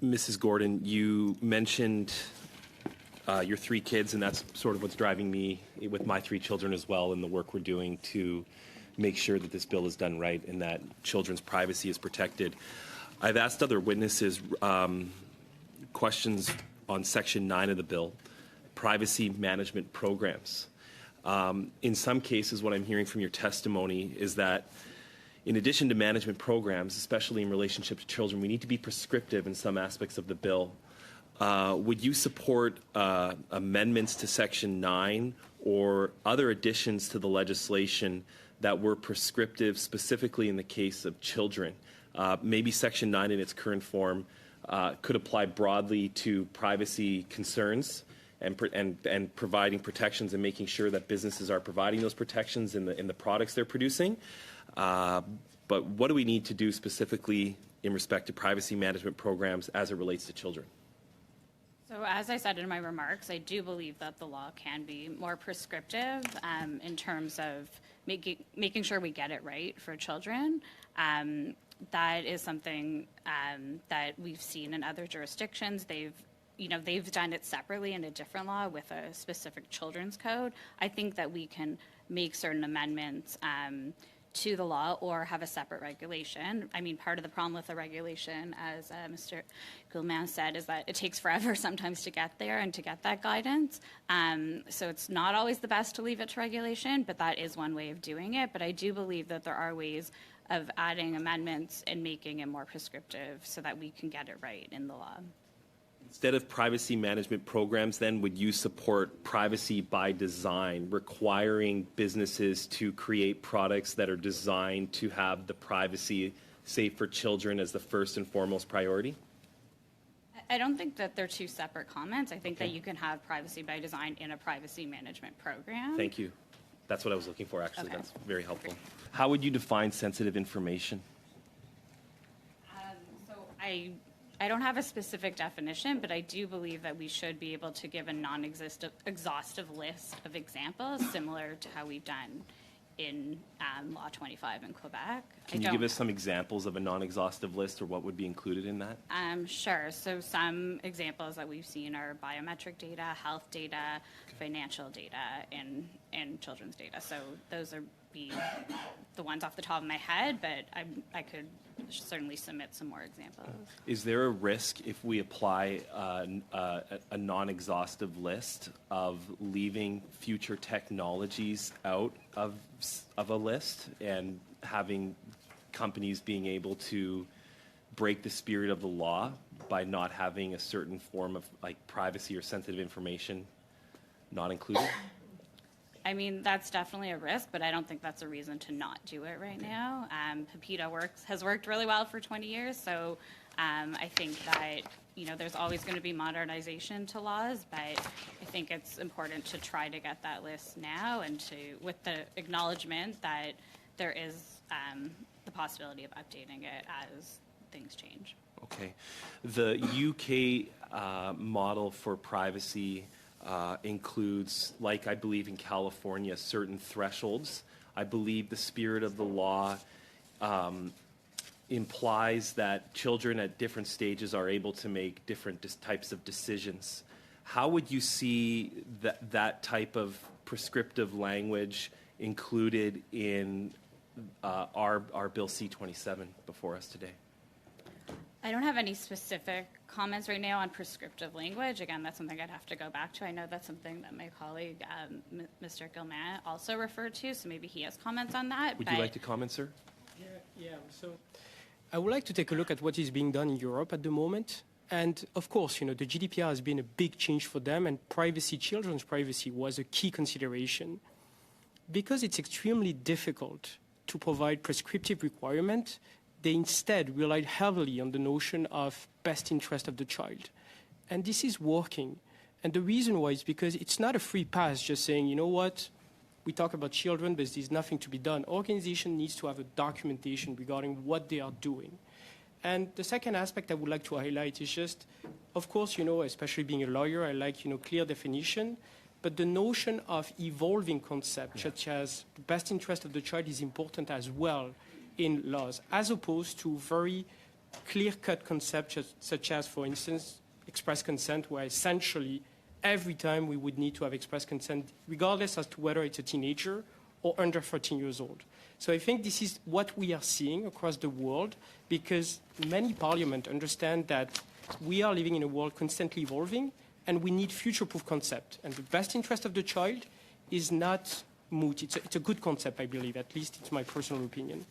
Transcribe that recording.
Mrs. Gordon, you mentioned your 3 kids, and that's sort of what's driving me with my 3 children as well, and the work we're doing to make sure that this bill is done right and that children's privacy is protected. I've asked other witnesses questions on Section 9 of the bill, privacy management programs. In some cases, what I'm hearing from your testimony is that in addition to management programs, especially in relationship to children, we need to be prescriptive in some aspects of the bill. Would you support amendments to Section 9 or other additions to the legislation that were prescriptive specifically in the case of children? Maybe Section 9 in its current form could apply broadly to privacy concerns and providing protections and making sure that businesses are providing those protections in the products they're producing. But what do we need to do specifically in respect to privacy management programs as it relates to children? So as I said in my remarks, I do believe that the law can be more prescriptive in terms of making sure we get it right for children. That is something that we've seen in other jurisdictions. They've done it separately in a different law with a specific children's code. I think that we can make certain amendments to the law or have a separate regulation. I mean, part of the problem with the regulation, as Mr. Guillemette said, is that it takes forever sometimes to get there and to get that guidance. So it's not always the best to leave it to regulation, but that is one way of doing it. But I do believe that there are ways of adding amendments and making it more prescriptive so that we can get it right in the law. Instead of privacy management programs, then, would you support privacy by design, requiring businesses to create products that are designed to have the privacy safe for children as the first and foremost priority? I don't think that they're two separate comments. I think that you can have privacy by design in a privacy management program. Thank you. That's what I was looking for, actually. Okay. That's very helpful. How would you define sensitive information? So I don't have a specific definition, but I do believe that we should be able to give a non-exhaustive list of examples, similar to how we've done in Law 25 in Quebec. Can you give us some examples of a non-exhaustive list, or what would be included in that? Sure. So some examples that we've seen are biometric data, health data, financial data, and children's data. So those are the ones off the top of my head, but I could certainly submit some more examples. Is there a risk if we apply a non-exhaustive list of leaving future technologies out of a list and having companies being able to break the spirit of the law by not having a certain form of privacy or sensitive information not included? I mean, that's definitely a risk, but I don't think that's a reason to not do it right now. PIPEDA has worked really well for 20 years, so I think that there's always going to be modernization to laws, but I think it's important to try to get that list now, and with the acknowledgement that there is the possibility of updating it as things change. Okay. The UK model for privacy includes, like I believe in California, certain thresholds. I believe the spirit of the law implies that children at different stages are able to make different types of decisions. How would you see that type of prescriptive language included in our Bill C-27 before us today? I don't have any specific comments right now on prescriptive language. Again, that's something I'd have to go back to. I know that's something that my colleague, Mr. Guillemette, also referred to, so maybe he has comments on that. Would you like to comment, sir? Yeah. So I would like to take a look at what is being done in Europe at the moment. And of course, the GDPR has been a big change for them, and children's privacy was a key consideration. Because it's extremely difficult to provide prescriptive requirements, they instead relied heavily on the notion of best interest of the child. And this is working. And the reason why is because it's not a free pass just saying, you know what, we talk about children, but there's nothing to be done. Organization needs to have a documentation regarding what they are doing. And the second aspect I would like to highlight is just, of course, especially being a lawyer, I like, clear definition. But the notion of evolving concepts, such as the best interest of the child, is important as well in laws, as opposed to very clear-cut concepts such as, for instance, express consent, where essentially every time we would need to have express consent, regardless as to whether it's a teenager or under 13 years old. So I think this is what we are seeing across the world, because many parliaments understand that we are living in a world constantly evolving, and we need future-proof concept. And the best interest of the child is not moot. It's a good concept, I believe. At least it's my personal opinion.